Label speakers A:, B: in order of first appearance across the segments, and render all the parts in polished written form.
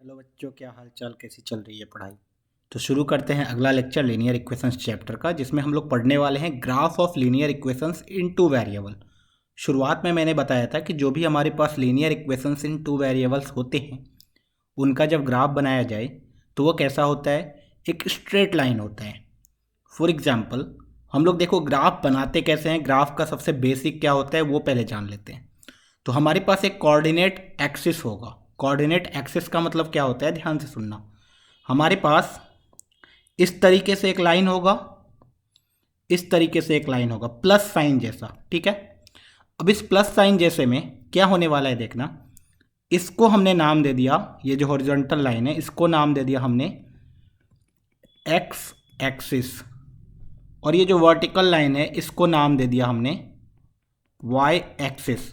A: Hello बच्चों, क्या हाल चाल, कैसी चल रही है पढ़ाई। तो शुरू करते हैं अगला लेक्चर लीनियर इक्वेशंस चैप्टर का, जिसमें हम लोग पढ़ने वाले हैं graph of linear equations in two variable. शुरुआत में मैंने बताया था कि जो भी हमारे पास linear equations in two variables होते हैं उनका जब ग्राफ बनाया जाए तो वो कैसा होता है, एक स्ट्रेट लाइन होता है। फॉर एग्जाम्पल हम लोग देखो ग्राफ बनाते कैसे हैं, ग्राफ का सबसे बेसिक क्या होता है वो पहले जान लेते हैं। तो हमारे पास एक कोऑर्डिनेट एक्सिस होगा। कोऑर्डिनेट एक्सिस का मतलब क्या होता है, ध्यान से सुनना। हमारे पास इस तरीके से एक लाइन होगा, इस तरीके से एक लाइन होगा प्लस साइन जैसा, ठीक है। अब इस प्लस साइन जैसे में क्या होने वाला है देखना, इसको हमने नाम दे दिया, ये जो हॉरिजॉन्टल लाइन है इसको नाम दे दिया हमने एक्स एक्सिस, और ये जो वर्टिकल लाइन है इसको नाम दे दिया हमने वाई एक्सिस।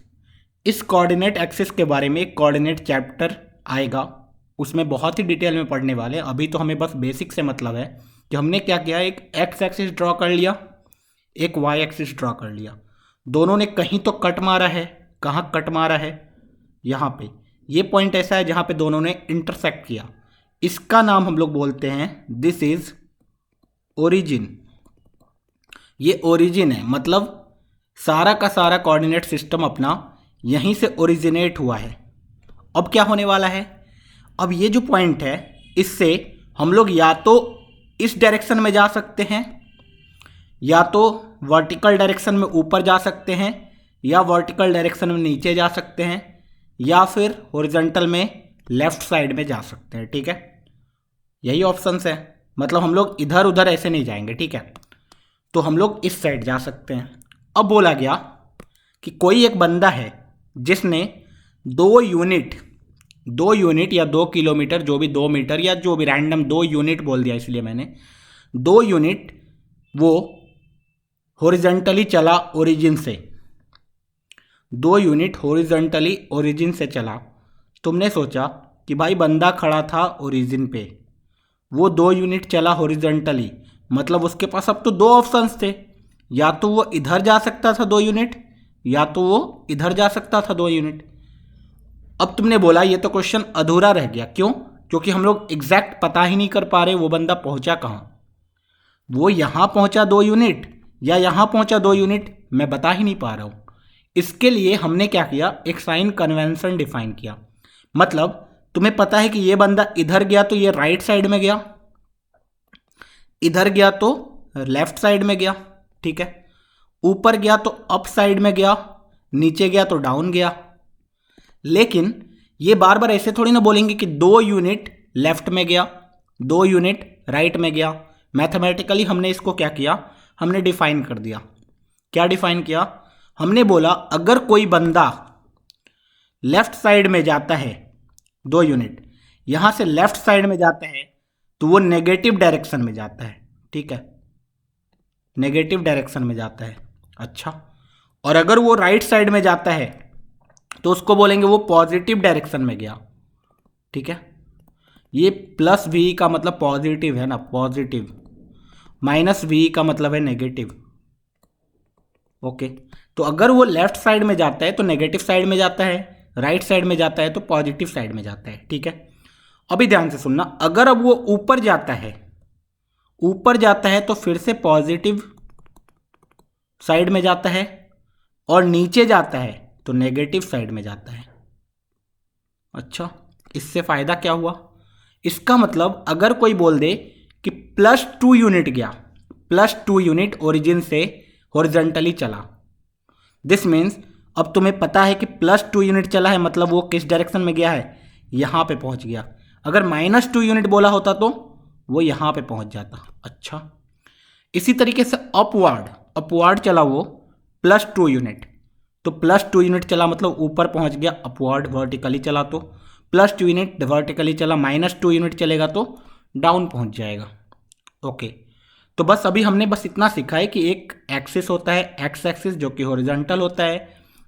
A: इस कोऑर्डिनेट एक्सिस के बारे में एक कोऑर्डिनेट चैप्टर आएगा, उसमें बहुत ही डिटेल में पढ़ने वाले हैं। अभी तो हमें बस बेसिक से मतलब है कि हमने क्या किया, एक एक्स एक्सिस ड्रॉ कर लिया, एक वाई एक्सिस ड्रॉ कर लिया। दोनों ने कहीं तो कट मारा है, कहाँ कट मारा है, यहाँ पे। ये पॉइंट ऐसा है जहाँ पे दोनों ने इंटरसेक्ट किया, इसका नाम हम लोग बोलते हैं दिस इज ओरिजिन। ये ओरिजिन है, मतलब सारा का सारा कोऑर्डिनेट सिस्टम अपना यहीं से ओरिजिनेट हुआ है। अब क्या होने वाला है, अब ये जो पॉइंट है इससे हम लोग या तो इस डायरेक्शन में जा सकते हैं, या तो वर्टिकल डायरेक्शन में ऊपर जा सकते हैं, या वर्टिकल डायरेक्शन में नीचे जा सकते हैं, या फिर हॉरिजॉन्टल में लेफ्ट साइड में जा सकते हैं, ठीक है। यही ऑप्शंस है, मतलब हम लोग इधर उधर ऐसे नहीं जाएंगे, ठीक है। तो हम लोग इस साइड जा सकते हैं। अब बोला गया कि कोई एक बंदा है जिसने 2 यूनिट या 2 किलोमीटर, जो भी 2 मीटर या जो भी रैंडम 2 यूनिट बोल दिया इसलिए मैंने 2 यूनिट वो हॉरिजॉन्टली चला ओरिजिन से, 2 यूनिट हॉरिजॉन्टली ओरिजिन से चला। तुमने सोचा कि भाई बंदा खड़ा था ओरिजिन पे, वो 2 यूनिट चला हॉरिजॉन्टली, मतलब उसके पास अब तो 2 ऑप्शंस थे, या तो वो इधर जा सकता था 2 यूनिट, या तो वो इधर जा सकता था 2 यूनिट। अब तुमने बोला ये तो क्वेश्चन अधूरा रह गया, क्यों? क्योंकि हम लोग एग्जैक्ट पता ही नहीं कर पा रहे वो बंदा पहुंचा कहाँ। वो यहां पहुंचा 2 यूनिट या यहां पहुंचा 2 यूनिट, मैं बता ही नहीं पा रहा हूं। इसके लिए हमने क्या किया, एक साइन कन्वेंशन डिफाइन किया। मतलब तुम्हें पता है कि ये बंदा इधर गया तो ये राइट साइड में गया, इधर गया तो लेफ्ट साइड में गया, ठीक है। ऊपर गया तो अप साइड में गया, नीचे गया तो डाउन गया। लेकिन ये बार बार ऐसे थोड़ी ना बोलेंगे कि 2 यूनिट लेफ्ट में गया, 2 यूनिट राइट में गया। मैथमेटिकली हमने इसको क्या किया, हमने डिफाइन कर दिया। क्या डिफाइन किया, हमने बोला अगर कोई बंदा लेफ्ट साइड में जाता है 2 यूनिट, यहां से लेफ्ट साइड में जाता है तो वो नेगेटिव डायरेक्शन में जाता है, ठीक है, नेगेटिव डायरेक्शन में जाता है। अच्छा, और अगर वो राइट साइड में जाता है तो उसको बोलेंगे वो पॉजिटिव डायरेक्शन में गया, ठीक है। ये प्लस वी का मतलब पॉजिटिव है ना, पॉजिटिव, माइनस वी का मतलब है नेगेटिव, ओके। तो अगर वो लेफ्ट साइड में जाता है तो नेगेटिव साइड में जाता है, राइट साइड में जाता है तो पॉजिटिव साइड में जाता है, ठीक है। अभी ध्यान से सुनना, अगर अब वो ऊपर जाता है, ऊपर जाता है तो फिर से पॉजिटिव साइड में जाता है, और नीचे जाता है तो नेगेटिव साइड में जाता है। अच्छा, इससे फायदा क्या हुआ, इसका मतलब अगर कोई बोल दे कि +2 यूनिट गया, +2 यूनिट ओरिजिन से हॉरिजॉन्टली चला, दिस मीन्स अब तुम्हें पता है कि +2 यूनिट चला है, मतलब वो किस डायरेक्शन में गया है, यहां पे पहुंच गया। अगर -2 यूनिट बोला होता तो वो यहां पे पहुंच जाता। अच्छा, इसी तरीके से अपवार्ड चला वो +2 यूनिट, तो +2 यूनिट चला मतलब ऊपर पहुंच गया, अपवार्ड वर्टिकली चला तो +2 यूनिट वर्टिकली चला, -2 यूनिट चलेगा तो डाउन पहुंच जाएगा, ओके। तो बस अभी हमने बस इतना सीखा है कि एक एक्सिस होता है एक्स एक्सिस जो कि हॉरिजॉन्टल होता है,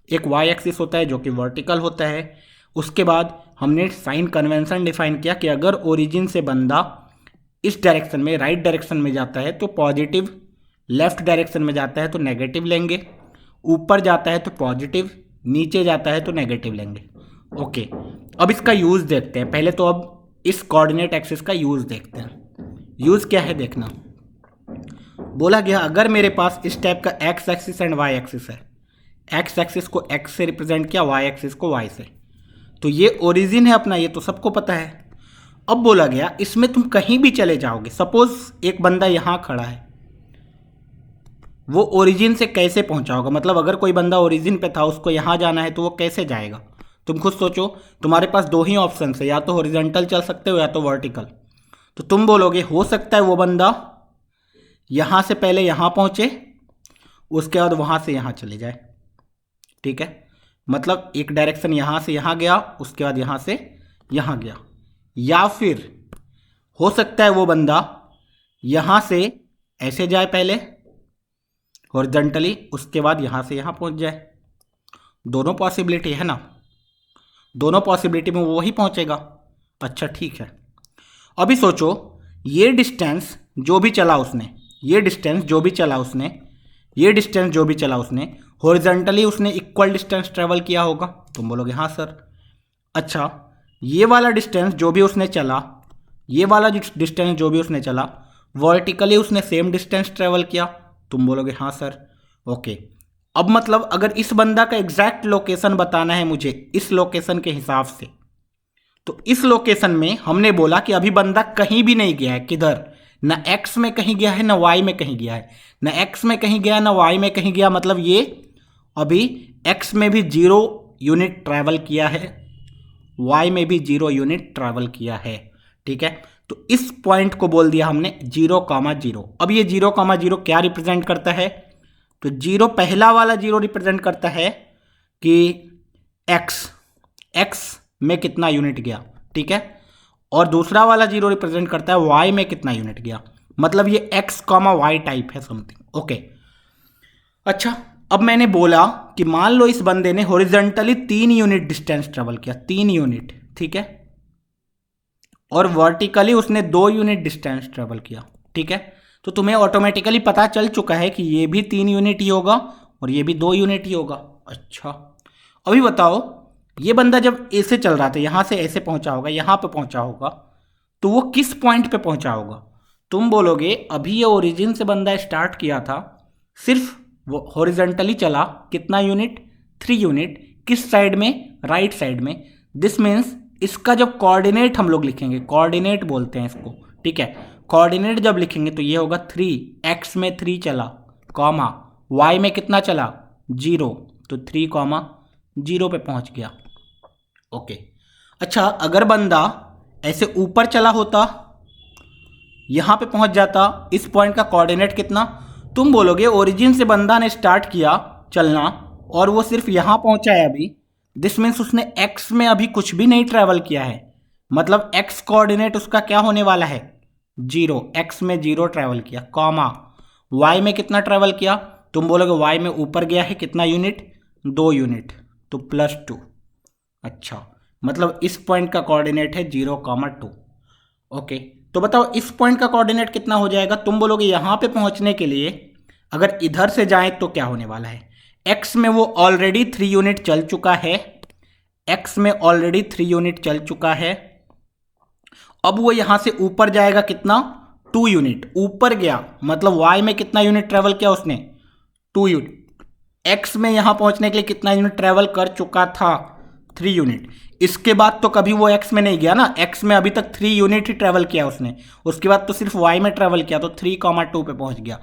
A: एक वाई एक्सिस होता है जो कि वर्टिकल होता है। उसके बाद हमने साइन कन्वेंशन डिफाइन किया कि अगर ओरिजिन से बंदा इस डायरेक्शन में, राइट डायरेक्शन में जाता है तो पॉजिटिव, लेफ्ट डायरेक्शन में जाता है तो नेगेटिव लेंगे, ऊपर जाता है तो पॉजिटिव, नीचे जाता है तो नेगेटिव लेंगे, ओके। अब इसका यूज़ देखते हैं। पहले तो अब इस कोऑर्डिनेट एक्सिस का यूज़ देखते हैं। यूज़ क्या है देखना। बोला गया अगर मेरे पास इस टाइप का x axis and y axis है, एक्स एक्सिस को एक्स से रिप्रेजेंट किया, वाई एक्सिस को वाई से, तो ये ओरिजिन है अपना, ये तो सबको पता है। अब बोला गया इसमें तुम कहीं भी चले जाओगे, सपोज एक बंदा यहाँ खड़ा है, वो ओरिजिन से कैसे पहुंचा होगा, मतलब अगर कोई बंदा ओरिजिन पे था उसको यहाँ जाना है तो वो कैसे जाएगा। तुम खुद सोचो, तुम्हारे पास दो ही ऑप्शन है, या तो हॉरिजॉन्टल चल सकते हो या तो वर्टिकल। तो तुम बोलोगे हो सकता है वो बंदा यहाँ से पहले यहाँ पहुँचे, उसके बाद वहाँ से यहाँ चले जाए, ठीक है, मतलब एक डायरेक्शन यहाँ से यहाँ गया, उसके बाद यहाँ से यहाँ गया। या फिर हो सकता है वो बंदा यहाँ से ऐसे जाए पहले हॉरिजॉन्टली, उसके बाद यहाँ से यहाँ पहुँच जाए। दोनों पॉसिबिलिटी है ना, दोनों पॉसिबिलिटी में वो वही पहुँचेगा। अच्छा ठीक है, अभी सोचो ये डिस्टेंस जो भी चला उसने, ये डिस्टेंस जो भी चला उसने, ये डिस्टेंस जो भी चला उसने, हॉरिजॉन्टली उसने इक्वल डिस्टेंस ट्रेवल किया होगा। तुम बोलोगे हाँ सर। अच्छा ये वाला डिस्टेंस जो भी उसने चला, ये वाला डिस्टेंस जो भी उसने चला, वर्टिकली उसने सेम डिस्टेंस ट्रेवल किया। तुम बोलोगे हाँ सर। ओके, अब मतलब अगर इस बंदा का एग्जैक्ट लोकेशन बताना है मुझे इस लोकेशन के हिसाब से, तो इस लोकेशन में हमने बोला कि अभी बंदा कहीं भी नहीं गया है, किधर, ना एक्स में कहीं गया है ना वाई में कहीं गया है, ना एक्स में कहीं गया ना वाई में कहीं गया, मतलब ये अभी एक्स में भी 0 यूनिट ट्रैवल किया है, वाई में भी 0 यूनिट ट्रैवल किया है, ठीक है। तो इस पॉइंट को बोल दिया हमने 0,0। अब ये 0,0 क्या रिप्रेजेंट करता है, तो 0 पहला वाला 0 रिप्रेजेंट करता है कि एक्स में कितना यूनिट गया, ठीक है, और दूसरा वाला 0 रिप्रेजेंट करता है वाई में कितना यूनिट गया, मतलब ये एक्स वाई टाइप है समथिंग। ओके, अच्छा अब मैंने बोला कि मान लो इस बंदे ने हॉरिजॉन्टली 3 यूनिट डिस्टेंस ट्रेवल किया, 3 यूनिट, ठीक है, और वर्टिकली उसने 2 यूनिट डिस्टेंस ट्रेवल किया, ठीक है। तो तुम्हें ऑटोमेटिकली पता चल चुका है कि ये भी 3 यूनिट ही होगा और ये भी 2 यूनिट ही होगा। अच्छा अभी बताओ, ये बंदा जब ऐसे चल रहा था, यहाँ से ऐसे पहुँचा होगा, यहाँ पे पहुँचा होगा, तो वो किस पॉइंट पे पहुँचा होगा। तुम बोलोगे अभी ये ओरिजिन से बंदा स्टार्ट किया था, सिर्फ वो हॉरिजॉन्टली चला, कितना यूनिट, 3 यूनिट, किस साइड में, राइट साइड में। दिस मीन्स इसका जब कोऑर्डिनेट हम लोग लिखेंगे, कोऑर्डिनेट बोलते हैं इसको, ठीक है, कोऑर्डिनेट जब लिखेंगे तो ये होगा 3, एक्स में 3 चला, कॉमा वाई में कितना चला 0, तो 3,0 पे पहुंच गया। ओके, अच्छा अगर बंदा ऐसे ऊपर चला होता, यहां पे पहुंच जाता, इस पॉइंट का कोऑर्डिनेट कितना, तुम बोलोगे ओरिजिन से बंदा ने स्टार्ट किया चलना और वो सिर्फ यहां पहुंचा है अभी, दिस मीन्स उसने एक्स में अभी कुछ भी नहीं ट्रेवल किया है, मतलब एक्स कोऑर्डिनेट उसका क्या होने वाला है 0, एक्स में 0 ट्रेवल किया, कॉमा वाई में कितना ट्रेवल किया, तुम बोलोगे वाई में ऊपर गया है कितना यूनिट, 2 यूनिट, तो +2। अच्छा मतलब इस पॉइंट का कोऑर्डिनेट है 0,2। ओके, तो बताओ इस पॉइंट का कोऑर्डिनेट कितना हो जाएगा। तुम बोलोगे यहां पे पहुंचने के लिए अगर इधर से जाएं तो क्या होने वाला है, एक्स में वो ऑलरेडी 3 यूनिट चल चुका है, एक्स में ऑलरेडी 3 यूनिट चल चुका है, अब वो यहां से ऊपर जाएगा कितना 2 यूनिट, ऊपर गया मतलब वाई में कितना यूनिट ट्रेवल किया उसने 2 यूनिट, एक्स में यहां पहुंचने के लिए कितना यूनिट ट्रेवल कर चुका था 3 यूनिट। इसके बाद तो कभी वो एक्स में नहीं गया ना, एक्स में अभी तक 3 यूनिट ही ट्रेवल किया उसने, उसके बाद तो सिर्फ वाई में ट्रेवल किया, तो 3,2 पे पहुंच गया।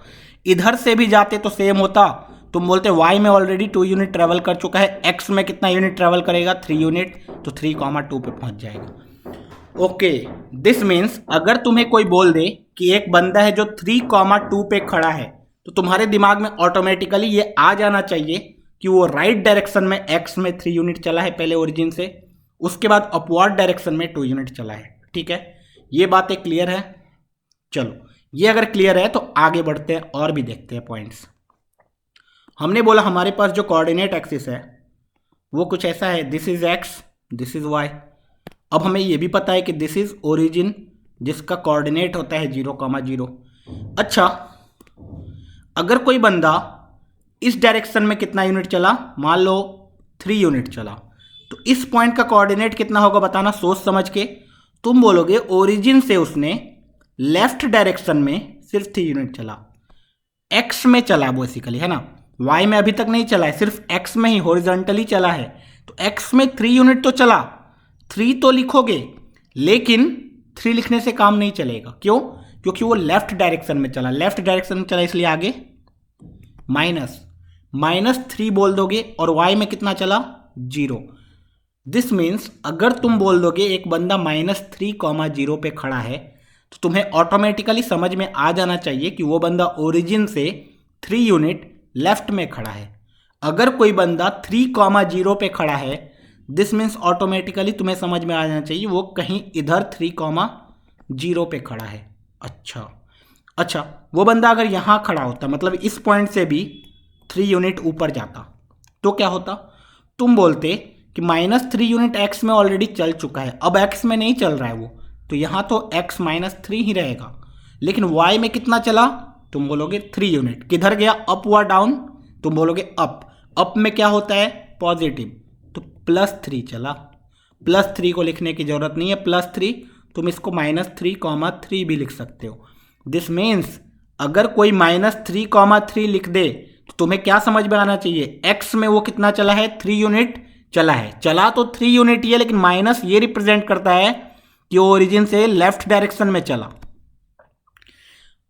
A: इधर से भी जाते तो सेम होता, तुम बोलते वाई में ऑलरेडी 2 यूनिट ट्रेवल कर चुका है, एक्स में कितना यूनिट ट्रेवल करेगा 3 यूनिट, तो 3,2 पे पहुंच जाएगा। ओके, दिस मीन्स अगर तुम्हें कोई बोल दे कि एक बंदा है जो 3,2 पे खड़ा है, तो तुम्हारे दिमाग में ऑटोमेटिकली ये आ जाना चाहिए कि वो राइट डायरेक्शन में एक्स में 3 यूनिट चला है पहले ओरिजिन से, उसके बाद अपवर्ड डायरेक्शन में 2 यूनिट चला है, ठीक है, ये बातें क्लियर है। चलो ये अगर क्लियर है तो आगे बढ़ते हैं और भी देखते हैं पॉइंट्स। हमने बोला हमारे पास जो कोऑर्डिनेट एक्सिस है वो कुछ ऐसा है, this is x, this is y. अब हमें ये भी पता है कि दिस इज ओरिजिन जिसका कोऑर्डिनेट होता है 0,0। अच्छा अगर कोई बंदा इस डायरेक्शन में कितना यूनिट चला, मान लो 3 यूनिट चला, तो इस पॉइंट का कोऑर्डिनेट कितना होगा बताना सोच समझ के। तुम बोलोगे ओरिजिन से उसने लेफ्ट डायरेक्शन में सिर्फ 3 यूनिट चला, एक्स में चला बेसिकली, है ना, वाई में अभी तक नहीं चला है, सिर्फ एक्स में ही हॉरिजॉन्टली चला है। तो एक्स में 3 यूनिट तो चला, 3 तो लिखोगे, लेकिन 3 लिखने से काम नहीं चलेगा। क्यों? क्योंकि वो लेफ्ट डायरेक्शन में चला, लेफ्ट डायरेक्शन में चला, इसलिए आगे -3 बोल दोगे, और वाई में कितना चला? 0। दिस मीन्स अगर तुम बोल दोगे एक बंदा -3,0 पे खड़ा है, तो तुम्हें ऑटोमेटिकली समझ में आ जाना चाहिए कि वो बंदा ओरिजिन से 3 यूनिट लेफ्ट में खड़ा है। अगर कोई बंदा 3,0 पे खड़ा है, दिस मीन्स ऑटोमेटिकली तुम्हें समझ में आ जाना चाहिए वो कहीं इधर 3,0 पे खड़ा है। अच्छा, वो बंदा अगर यहाँ खड़ा होता, मतलब इस पॉइंट से भी 3 यूनिट ऊपर जाता, तो क्या होता? तुम बोलते कि -3 यूनिट एक्स में ऑलरेडी चल चुका है, अब एक्स में नहीं चल रहा है वो, तो यहाँ तो x -3 ही रहेगा। लेकिन y में कितना चला? तुम बोलोगे 3 यूनिट। किधर गया? अप हुआ डाउन? तुम बोलोगे अप में क्या होता है? पॉजिटिव, तो +3 चला। +3 को लिखने की जरूरत नहीं है, +3, तुम इसको -3,3 भी लिख सकते हो। दिस मीन्स अगर कोई -3,3 लिख दे, तो तुम्हें क्या समझ में आना चाहिए? x में वो कितना चला है? 3 यूनिट चला है। चला तो 3 यूनिट ही है, लेकिन माइनस ये रिप्रेजेंट करता है कि ओरिजिन से लेफ्ट डायरेक्शन में चला,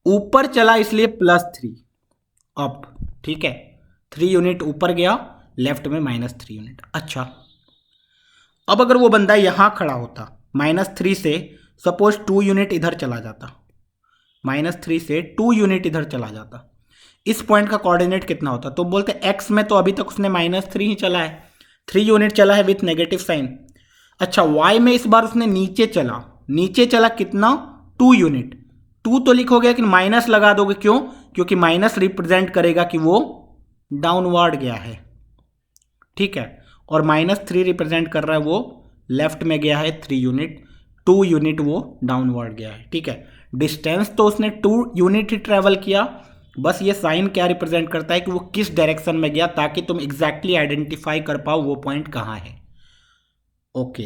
A: ऊपर चला, इसलिए +3 अप। ठीक है, 3 यूनिट ऊपर गया, लेफ्ट में -3 यूनिट। अच्छा, अब अगर वो बंदा यहां खड़ा होता, -3 से सपोज 2 यूनिट इधर चला जाता, -3 से 2 यूनिट इधर चला जाता, इस पॉइंट का कोऑर्डिनेट कितना होता? तो बोलते x में तो अभी तक उसने -3 ही चला है, 3 यूनिट चला है विथ नेगेटिव साइन। अच्छा, y में इस बार उसने नीचे चला कितना? 2 यूनिट। 2 तो लिखोगे, लेकिन माइनस लगा दोगे। क्यों? क्योंकि माइनस रिप्रेजेंट करेगा कि वो डाउनवर्ड गया है। ठीक है, और -3 रिप्रेजेंट कर रहा है वो लेफ्ट में गया है 3 यूनिट, 2 यूनिट वो डाउनवर्ड गया है। ठीक है, डिस्टेंस तो उसने 2 यूनिट ही ट्रेवल किया, बस ये साइन क्या रिप्रेजेंट करता है कि वो किस डायरेक्शन में गया, ताकि तुम एग्जैक्टली आइडेंटिफाई कर पाओ वो पॉइंट कहाँ है। ओके,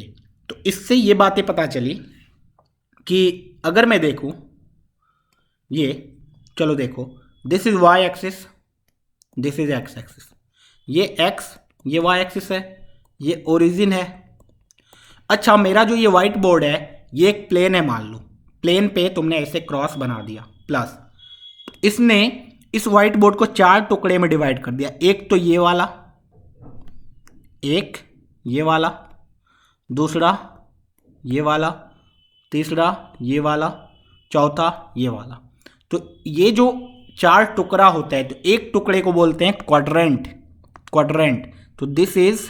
A: तो इससे ये बातें पता चली कि अगर मैं देखूं ये, चलो देखो, this is y axis, this is x axis, ये x, ये y एक्सिस है, ये ओरिजिन है। अच्छा, मेरा जो ये व्हाइट बोर्ड है, ये एक प्लेन है, मान लो प्लेन पे तुमने ऐसे क्रॉस बना दिया प्लस, इसने इस व्हाइट बोर्ड को 4 टुकड़े में डिवाइड कर दिया। एक तो ये वाला, एक ये वाला, दूसरा ये वाला, तीसरा ये वाला, चौथा ये वाला। तो ये जो 4 टुकड़ा होता है, तो एक टुकड़े को बोलते हैं क्वाड्रेंट। तो दिस इज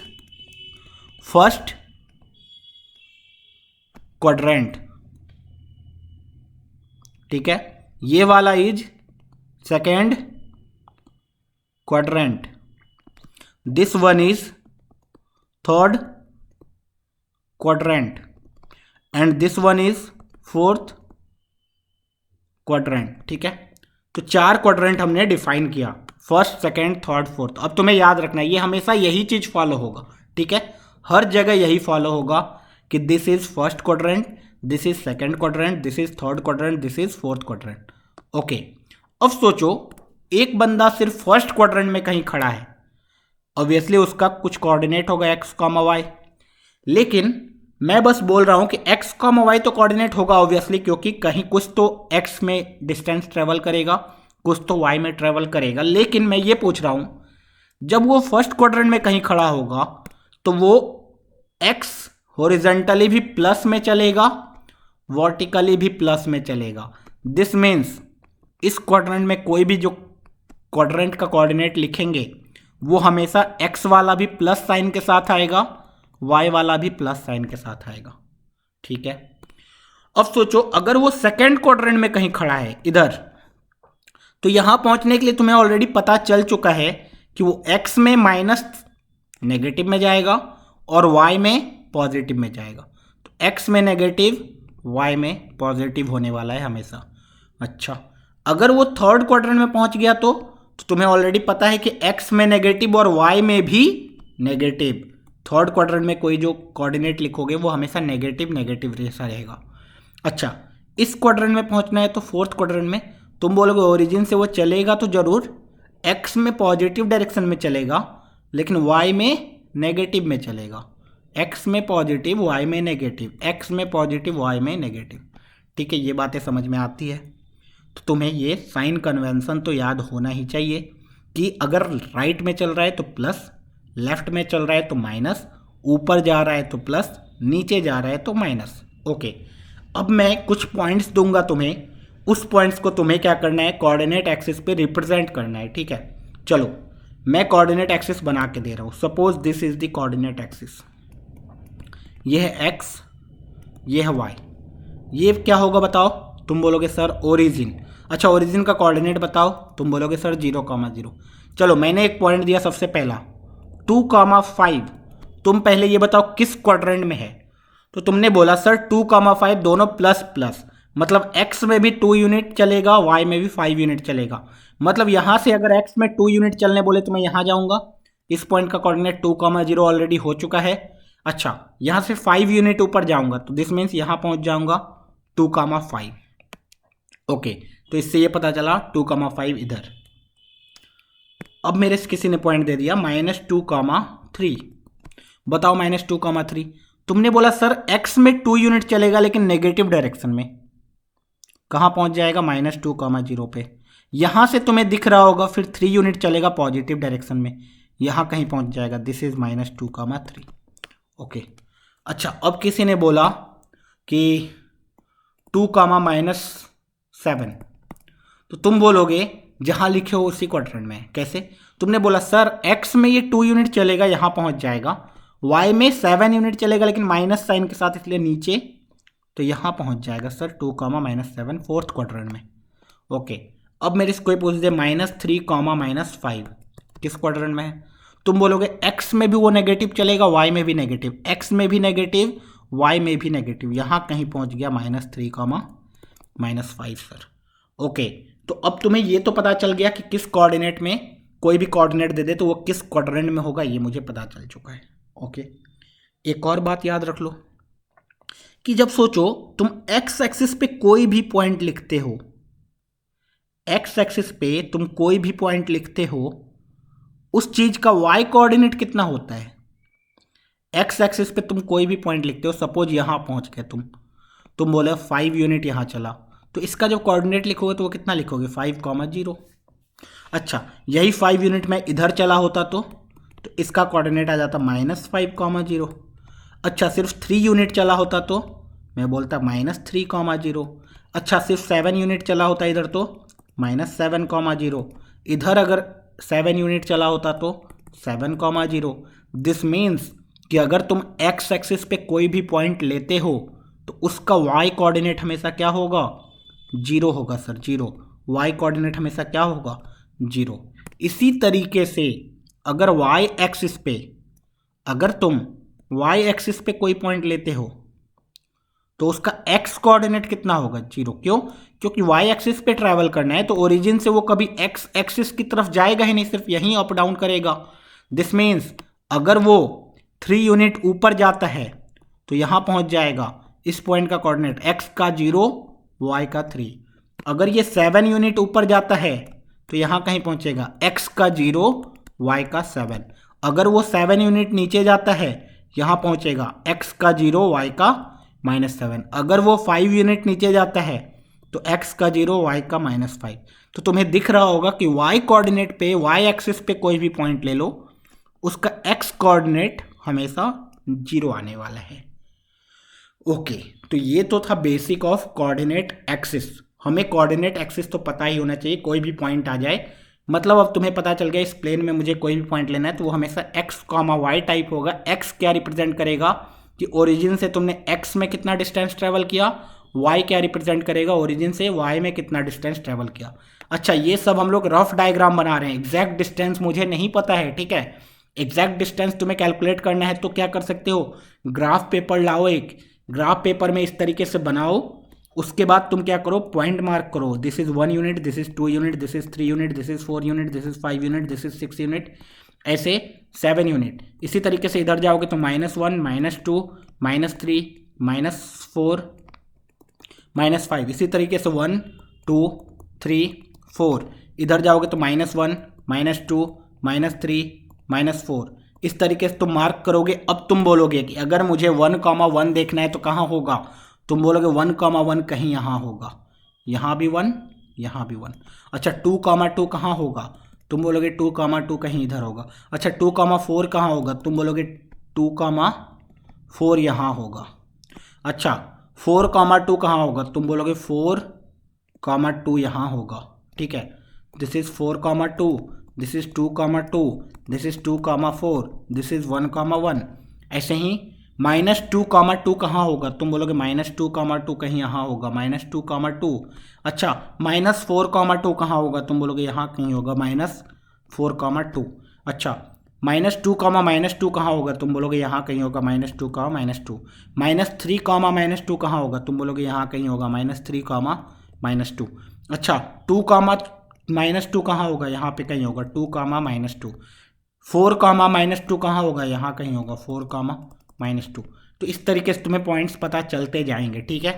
A: फर्स्ट क्वाड्रेंट। ठीक है, ये वाला is second quadrant, this one is third quadrant, and this one is fourth quadrant. ठीक है, तो 4 क्वाड्रेंट हमने डिफाइन किया, फर्स्ट, सेकेंड, थर्ड, फोर्थ। अब तुम्हें याद रखना है, ये हमेशा यही चीज फॉलो होगा। ठीक है, हर जगह यही फॉलो होगा कि this is first quadrant, this is second quadrant, this is third quadrant, this is fourth quadrant. Okay, अब सोचो एक बंदा सिर्फ फर्स्ट क्वाड्रेंट में कहीं खड़ा है, ऑब्वियसली उसका कुछ कोऑर्डिनेट होगा x, y, लेकिन मैं बस बोल रहा हूं कि x, y तो कोऑर्डिनेट होगा ऑब्वियसली, क्योंकि कहीं कुछ तो x में डिस्टेंस ट्रेवल करेगा, कुछ तो y में ट्रेवल करेगा। लेकिन मैं ये पूछ रहा हूं, जब वो फर्स्ट क्वाड्रेंट में कहीं खड़ा होगा, तो वो x हॉरिजॉन्टली भी प्लस में चलेगा, वर्टिकली भी प्लस में चलेगा। दिस मीन्स इस क्वाड्रेंट में कोई भी जो क्वाड्रेंट का कोऑर्डिनेट लिखेंगे, वो हमेशा x वाला भी प्लस साइन के साथ आएगा, y वाला भी प्लस साइन के साथ आएगा। ठीक है, अब सोचो अगर वो सेकेंड क्वाड्रेंट में कहीं खड़ा है इधर, तो यहां पहुंचने के लिए तुम्हें ऑलरेडी पता चल चुका है कि वो x में माइनस नेगेटिव में जाएगा और y में पॉजिटिव में जाएगा। तो x में नेगेटिव, y में पॉजिटिव होने वाला है हमेशा। अच्छा, अगर वो थर्ड क्वाड्रेंट में पहुंच गया तो तुम्हें ऑलरेडी पता है कि x में नेगेटिव और y में भी नेगेटिव, थर्ड क्वाड्रेंट में कोई जो कोऑर्डिनेट लिखोगे वो हमेशा नेगेटिव नेगेटिव जैसा रहेगा। अच्छा, इस क्वाड्रेंट में पहुंचना है तो फोर्थ क्वाड्रेंट में तुम बोलोगे ओरिजिन से वो चलेगा तो जरूर एक्स में पॉजिटिव डायरेक्शन में चलेगा, लेकिन वाई में नेगेटिव में चलेगा। एक्स में पॉजिटिव, वाई में नेगेटिव, एक्स में पॉजिटिव, वाई में नेगेटिव। ठीक है, ये बातें समझ में आती है। तो तुम्हें ये साइन कन्वेंशन तो याद होना ही चाहिए कि अगर राइट में चल रहा है तो प्लस, लेफ्ट में चल रहा है तो माइनस, ऊपर जा रहा है तो प्लस, नीचे जा रहा है तो माइनस। ओके, अब मैं कुछ पॉइंट्स दूंगा तुम्हें, उस पॉइंट्स को तुम्हें क्या करना है, कोऑर्डिनेट एक्सिस पे रिप्रेजेंट करना है। ठीक है, चलो मैं कोऑर्डिनेट एक्सिस बना के दे रहा हूँ। Suppose this is the coordinate axis, ये है एक्स, ये है वाई। ये क्या होगा बताओ? तुम बोलोगे सर ओरिजिन। अच्छा, ओरिजिन का कोऑर्डिनेट बताओ? तुम बोलोगे सर 0,0। चलो मैंने एक पॉइंट दिया सबसे पहला 2,5। तुम पहले ये बताओ किस क्वाड्रेंट में है। तो तुमने बोला सर 2,5 दोनों प्लस प्लस, मतलब x में भी 2 यूनिट चलेगा, y में भी 5 यूनिट चलेगा। मतलब यहाँ से अगर x में 2 यूनिट चलने बोले तो मैं यहाँ जाऊँगा, इस पॉइंट का कोऑर्डिनेट 2,0 ऑलरेडी हो चुका है। अच्छा, यहाँ से 5 यूनिट ऊपर जाऊँगा तो दिस मीन्स यहाँ पहुँच जाऊँगा 2,5। ओके, तो इससे ये पता चला 2,5 इधर। अब मेरे से किसी ने पॉइंट दे दिया -2,3। बताओ -2,3। तुमने बोला सर x में 2 यूनिट चलेगा लेकिन नेगेटिव डायरेक्शन में, कहाँ पहुँच जाएगा? -2,0 पे। यहाँ से तुम्हें दिख रहा होगा फिर 3 यूनिट चलेगा पॉजिटिव डायरेक्शन में, यहाँ कहीं पहुँच जाएगा। This is -2,3। ओके, अच्छा, अब किसी ने बोला कि 2,-7, तो तुम बोलोगे जहाँ लिखे हो उसी क्वाड्रेंट में। कैसे? तुमने बोला सर x में ये 2 यूनिट चलेगा, यहाँ पहुँच जाएगा, y में 7 यूनिट चलेगा लेकिन माइनस साइन के साथ इसलिए नीचे, तो यहाँ पहुँच जाएगा सर 2,-7 फोर्थ क्वाड्रेंट में। ओके, अब मेरे से कोई पूछ दे -3,-5 किस क्वाड्रेंट में है? तुम बोलोगे x में भी वो नेगेटिव चलेगा, y में भी नेगेटिव, x में भी नेगेटिव, y में भी नेगेटिव, यहाँ कहीं पहुँच गया -3,-5 सर। ओके, तो अब तुम्हें ये तो पता चल गया कि किस कोऑर्डिनेट में कोई भी कोऑर्डिनेट दे दे तो वो किस क्वाड्रेंट में होगा, ये मुझे पता चल चुका है। ओके, एक और बात याद रख लो कि जब सोचो तुम एक्स एक्सिस पे कोई भी पॉइंट लिखते हो, एक्स एक्सिस पे तुम कोई भी पॉइंट लिखते हो, उस चीज का वाई कोऑर्डिनेट कितना होता है? एक्स एक्सिस पे तुम कोई भी पॉइंट लिखते हो, सपोज यहां पहुंच गए तुम बोले 5 यूनिट यहां चला, तो इसका जो कोऑर्डिनेट लिखोगे तो वो कितना लिखोगे? 5,0। अच्छा, यही 5 यूनिट में इधर चला होता तो इसका कोऑर्डिनेट आ जाता -5,0। अच्छा, सिर्फ 3 यूनिट चला होता तो मैं बोलता -3,0। अच्छा, सिर्फ 7 यूनिट चला होता इधर तो -7,0। इधर अगर 7 यूनिट चला होता तो 7,0। दिस मीन्स कि अगर तुम एक्स एक्सिस पे कोई भी पॉइंट लेते हो तो उसका वाई कोऑर्डिनेट हमेशा क्या होगा? 0 होगा सर, 0। वाई कोऑर्डिनेट हमेशा क्या होगा? 0। इसी तरीके से अगर वाई एक्सिस पे, अगर तुम वाई एक्सिस पे कोई पॉइंट लेते हो तो उसका एक्स कोऑर्डिनेट कितना होगा? 0। क्यों? क्योंकि वाई एक्सिस पे ट्रैवल करना है तो ओरिजिन से वो कभी एक्स एक्सिस की तरफ जाएगा ही नहीं, सिर्फ यहीं अप डाउन करेगा। दिस मीन्स अगर वो 3 यूनिट ऊपर जाता है तो यहां पहुंच जाएगा, इस पॉइंट का कोऑर्डिनेट एक्स का 0, वाई का 3। अगर ये 7 यूनिट ऊपर जाता है तो यहां कहीं पहुंचेगा, एक्स का 0, वाई का 7। अगर वो 7 यूनिट नीचे जाता है यहां पहुंचेगा, एक्स का 0, वाई का -7। अगर वो 5 यूनिट नीचे जाता है तो एक्स का 0, वाई का -5। तो तुम्हें दिख रहा होगा कि वाई कोऑर्डिनेट पे, वाई एक्सिस पे कोई भी पॉइंट ले लो, उसका एक्स कोऑर्डिनेट हमेशा 0 आने वाला है। ओके, तो ये तो था बेसिक ऑफ कोऑर्डिनेट एक्सिस। हमें कोऑर्डिनेट एक्सिस तो पता ही होना चाहिए, कोई भी पॉइंट आ जाए, मतलब अब तुम्हें पता चल गया इस प्लेन में मुझे कोई भी पॉइंट लेना है तो वो हमेशा एक्स, वाई टाइप होगा। एक्स क्या रिप्रेजेंट करेगा कि ओरिजिन से तुमने एक्स में कितना डिस्टेंस ट्रेवल किया, वाई क्या रिप्रेजेंट करेगा ओरिजिन से वाई में कितना डिस्टेंस ट्रेवल किया। अच्छा, ये सब हम लोग रफ डायग्राम बना रहे हैं, एग्जैक्ट डिस्टेंस मुझे नहीं पता है, ठीक है। एग्जैक्ट डिस्टेंस तुम्हें कैलकुलेट करना है तो क्या कर सकते हो, ग्राफ पेपर लाओ, एक ग्राफ पेपर में इस तरीके से बनाओ, उसके बाद तुम क्या करो, पॉइंट मार्क करो, this is 1 unit, this is 2 unit, this is 3 unit, this is 4 unit, this is 5 unit, this is 6 unit. ऐसे 7 यूनिट। इसी तरीके से इधर जाओगे तो -1, -2, -3, -4, -5। इसी तरीके से 1, 2, 3, 4। इधर जाओगे तो -1, -2, -3, -4। इस तरीके से तुम मार्क करोगे। अब तुम बोलोगे कि अगर मुझे 1,1 देखना है तो कहाँ होगा? तुम बोलोगे 1,1 कहीं यहाँ होगा, यहाँ भी 1, यहाँ भी 1। अच्छा 2,2 कहाँ होगा? तुम बोलोगे 2,2 कहीं इधर होगा। अच्छा 2,4 कहाँ होगा? तुम बोलोगे 2,4 यहाँ होगा। अच्छा 4,2 कहाँ होगा? तुम बोलोगे 4,2 यहाँ होगा। ठीक है, this is 4,2, this is 2,2, this is 2,4, this is 1,1। ऐसे ही -2,2 कहाँ होगा? तुम बोलोगे -2,2 कहीं यहाँ होगा, -2,2। अच्छा -4,2 कहाँ होगा? तुम बोलोगे यहाँ कहीं होगा, -4,2। अच्छा -2, -2 कहाँ होगा? तुम बोलोगे यहाँ कहीं होगा, -2, -2। -3, -2 कहाँ होगा? तुम बोलोगे यहाँ कहीं होगा, -3, -2। अच्छा 2, -2 कहाँ होगा? यहाँ पे कहीं होगा, 2, -2। 4, -2 कहाँ होगा? यहाँ कहीं होगा, 4, -2। तो इस तरीके से तुम्हें पॉइंट्स पता चलते जाएंगे। ठीक है,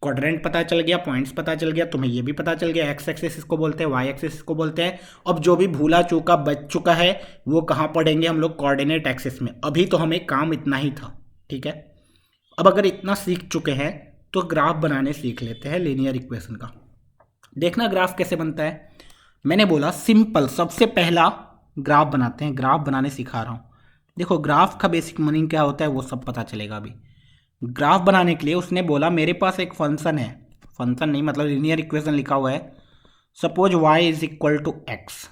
A: क्वाड्रेंट पता चल गया, पॉइंट्स पता चल गया, तुम्हें ये भी पता चल गया एक्स एक्सिस इसको बोलते हैं, वाई एक्सिस इसको बोलते हैं। अब जो भी भूला चूका बच चुका है वो कहाँ पढ़ेंगे हम लोग? कोऑर्डिनेट एक्सिस में। अभी तो हमें काम इतना ही था। ठीक है, अब अगर इतना सीख चुके हैं तो ग्राफ बनाने सीख लेते हैं लीनियर इक्वेशन का। देखना ग्राफ कैसे बनता है। मैंने बोला सिंपल, सबसे पहला ग्राफ बनाते हैं। ग्राफ बनाने सिखा रहा हूँ। देखो ग्राफ का बेसिक मीनिंग क्या होता है वो सब पता चलेगा अभी। ग्राफ बनाने के लिए उसने बोला मेरे पास एक फंक्शन है, फंक्शन नहीं मतलब लीनियर इक्वेशन लिखा हुआ है। Suppose y is equal to x,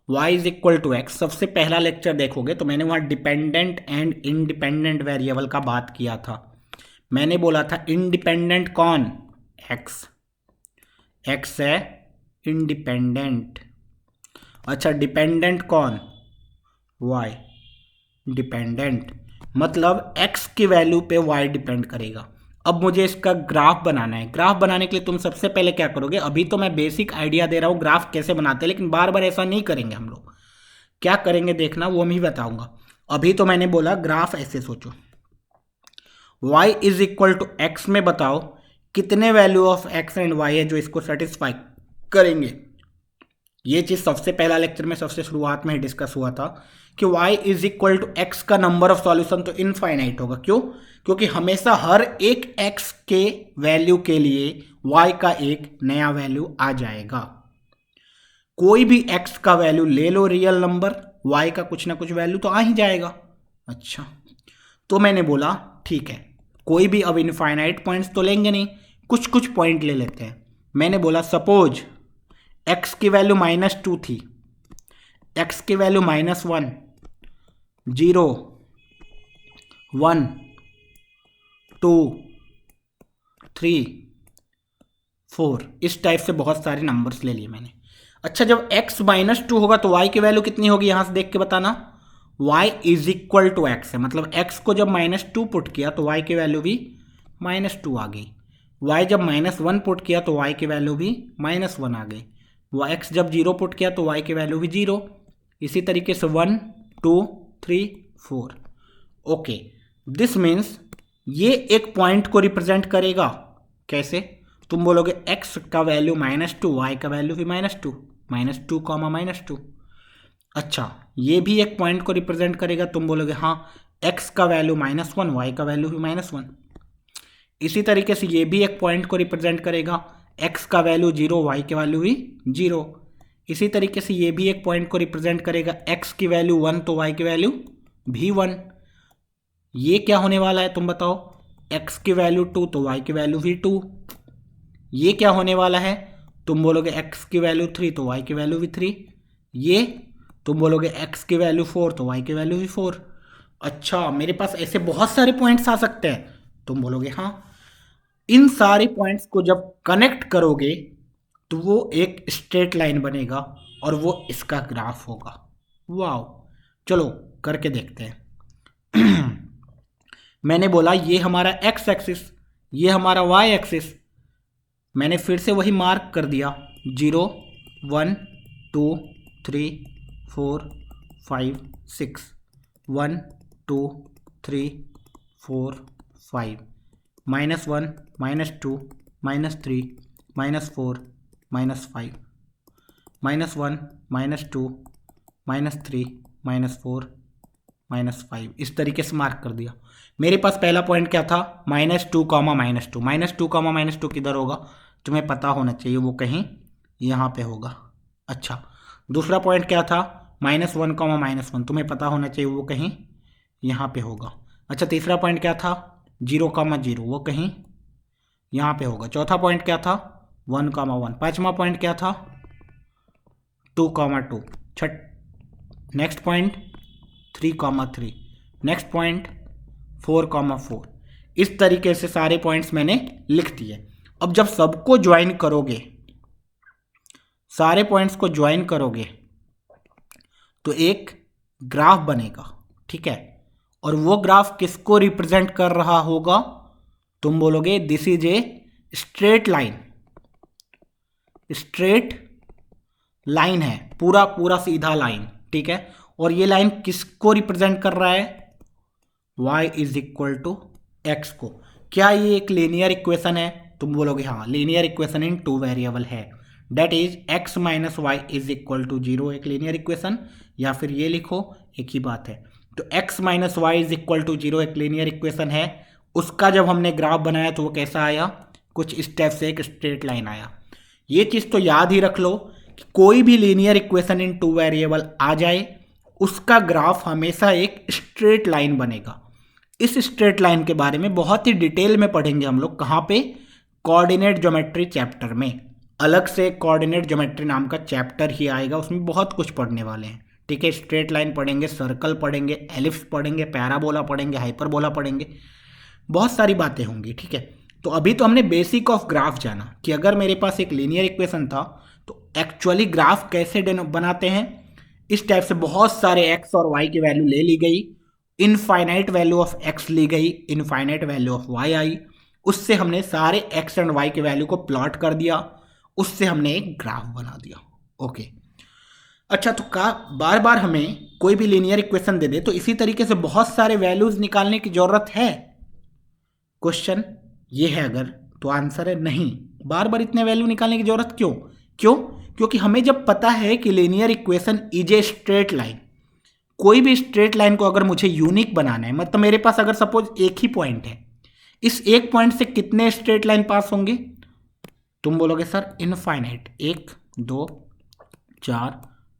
A: y is equal to x. सबसे पहला लेक्चर देखोगे तो मैंने वहाँ डिपेंडेंट एंड इंडिपेंडेंट वेरिएबल का बात किया था। मैंने बोला था इंडिपेंडेंट कौन? एक्स, एक्स है इंडिपेंडेंट। अच्छा डिपेंडेंट कौन? y, डिपेंडेंट मतलब x की वैल्यू पे y डिपेंड करेगा। अब मुझे इसका ग्राफ बनाना है। ग्राफ बनाने के लिए तुम सबसे पहले क्या करोगे? अभी तो मैं बेसिक आइडिया दे रहा हूँ ग्राफ कैसे बनाते हैं, लेकिन बार बार ऐसा नहीं करेंगे हम लोग। क्या करेंगे देखना, वो मैं बताऊंगा। अभी तो मैंने बोला ग्राफ ऐसे सोचो, y is equal to x में बताओ कितने value of x and y है जो इसको सेटिस्फाई करेंगे। ये चीज सबसे पहला लेक्चर में सबसे शुरुआत में ही डिस्कस हुआ था कि y is equal to x का नंबर ऑफ सॉल्यूशन तो इनफाइनाइट होगा। क्यों? क्योंकि हमेशा हर एक x के वैल्यू के लिए y का एक नया वैल्यू आ जाएगा। कोई भी x का वैल्यू ले लो रियल नंबर, y का कुछ ना कुछ वैल्यू तो आ ही जाएगा। अच्छा तो मैंने बोला ठीक है, कोई भी अब इनफाइनाइट पॉइंट्स तो लेंगे नहीं, कुछ कुछ पॉइंट ले लेते हैं। मैंने बोला सपोज x की वैल्यू -2 थी, x की वैल्यू -1, 0, 1, 2, 3, 4, इस टाइप से बहुत सारे नंबर्स ले लिए मैंने। अच्छा जब x -2 होगा तो y की वैल्यू कितनी होगी? यहां से देख के बताना। y is equal to x है, मतलब x को जब -2 पुट किया तो y की वैल्यू भी -2 आ गई। y जब -1 पुट किया तो y की वैल्यू भी -1 आ गई। x जब 0 पुट किया तो y की वैल्यू भी 0। इसी तरीके से 1, 2, 3, 4। ओके, दिस मीन्स ये एक पॉइंट को रिप्रेजेंट करेगा। कैसे? तुम बोलोगे x का वैल्यू -2, y का वैल्यू भी -2, -2, -2। अच्छा ये भी एक पॉइंट को रिप्रेजेंट करेगा। तुम बोलोगे हाँ x का वैल्यू -1, y का वैल्यू भी -1। इसी तरीके से ये भी एक पॉइंट को रिप्रेजेंट करेगा, x का वैल्यू 0, y की वैल्यू भी 0। इसी तरीके से ये भी एक पॉइंट को रिप्रेजेंट करेगा, x की वैल्यू 1 तो y की वैल्यू भी 1। ये क्या होने वाला है तुम बताओ? x की वैल्यू 2 तो y की वैल्यू भी 2। ये क्या होने वाला है? तुम बोलोगे x की वैल्यू 3 तो y की वैल्यू भी 3। ये तुम बोलोगे x की वैल्यू 4 तो y की वैल्यू भी 4। अच्छा मेरे पास ऐसे बहुत सारे पॉइंट्स आ सकते हैं। तुम बोलोगे हाँ। इन सारे पॉइंट्स को जब कनेक्ट करोगे तो वो एक स्ट्रेट लाइन बनेगा और वो इसका ग्राफ होगा। वाओ, चलो करके देखते हैं। मैंने बोला ये हमारा x एक्सिस, ये हमारा y एक्सिस। मैंने फिर से वही मार्क कर दिया 0, 1, 2, 3, 4, 5 6 1 2 3 4 5 -1 -2 -3 -4 -5 -1 -2 -3 -4 -5 इस तरीके से मार्क कर दिया। मेरे पास पहला पॉइंट क्या था, -2 -2 -2 -2 किधर होगा, तुम्हें पता होना चाहिए, वो कहीं यहाँ पे होगा। अच्छा, दूसरा पॉइंट क्या था, -1 -1 तुम्हें पता होना चाहिए, वो कहीं यहाँ पे होगा। अच्छा, तीसरा पॉइंट क्या था, 0 0 वो कहीं यहाँ पे होगा। चौथा पॉइंट क्या था, 1 1। पांचवा पॉइंट क्या था, 2 2। Next point 3 3। Next point 4 4। इस तरीके से सारे पॉइंट्स मैंने लिख दिए। अब जब सबको ज्वाइन करोगे, सारे पॉइंट्स को ज्वाइन करोगे तो एक ग्राफ बनेगा, ठीक है। और वो ग्राफ किसको रिप्रेजेंट कर रहा होगा, तुम बोलोगे this is a straight line. Straight line है, पूरा पूरा सीधा लाइन, ठीक है। और ये लाइन किसको रिप्रेजेंट कर रहा है, y is equal to x को। क्या ये एक लीनियर इक्वेशन है, तुम बोलोगे हाँ, लीनियर इक्वेशन इन 2 वेरिएबल है, that is x minus y is equal to 0 एक लीनियर इक्वेशन, या फिर ये लिखो, एक ही बात है। तो x minus y is equal to 0 एक लीनियर इक्वेशन है। उसका जब हमने ग्राफ बनाया तो वो कैसा आया, कुछ स्टेप से एक स्ट्रेट लाइन आया। ये चीज़ तो याद ही रख लो कि कोई भी लीनियर इक्वेशन इन 2 वेरिएबल आ जाए, उसका ग्राफ हमेशा एक स्ट्रेट लाइन बनेगा। इस स्ट्रेट लाइन के बारे में बहुत ही डिटेल में पढ़ेंगे हम लोग, कहाँ पे, कोऑर्डिनेट ज्योमेट्री चैप्टर में। अलग से कोऑर्डिनेट ज्योमेट्री नाम का चैप्टर ही आएगा, उसमें बहुत कुछ पढ़ने वाले हैं, ठीक है। स्ट्रेट लाइन पढ़ेंगे, सर्कल पढ़ेंगे, एलिप्स पढ़ेंगे, पैराबोला पढ़ेंगे, हाइपरबोला पढ़ेंगे, बहुत सारी बातें होंगी, ठीक है। तो अभी तो हमने बेसिक ऑफ ग्राफ जाना कि अगर मेरे पास एक लीनियर इक्वेशन था तो एक्चुअली ग्राफ कैसे बनाते हैं। इस टाइप से बहुत सारे एक्स और वाई की वैल्यू ले ली गई, इनफाइनाइट वैल्यू ऑफ एक्स ली गई, इनफाइनाइट वैल्यू ऑफ वाई आई, उससे हमने सारे एक्स एंड वाई के वैल्यू को प्लॉट कर दिया, उससे हमने एक ग्राफ बना दिया। ओके, अच्छा, तो बार बार हमें कोई भी लीनियर इक्वेशन दे दे तो इसी तरीके से बहुत सारे वैल्यूज निकालने की जरूरत है। क्वेश्चन ये है अगर, तो आंसर है नहीं, बार बार इतने वैल्यू निकालने की जरूरत क्यों, क्योंकि हमें जब पता है कि linear equation is a straight line, कोई भी स्ट्रेट लाइन को अगर मुझे यूनिक बनाना है, मतलब मेरे पास अगर सपोज एक ही पॉइंट है, इस एक पॉइंट से कितने स्ट्रेट लाइन पास होंगे, तुम बोलोगे सर इनफाइनाइट, 1 2 4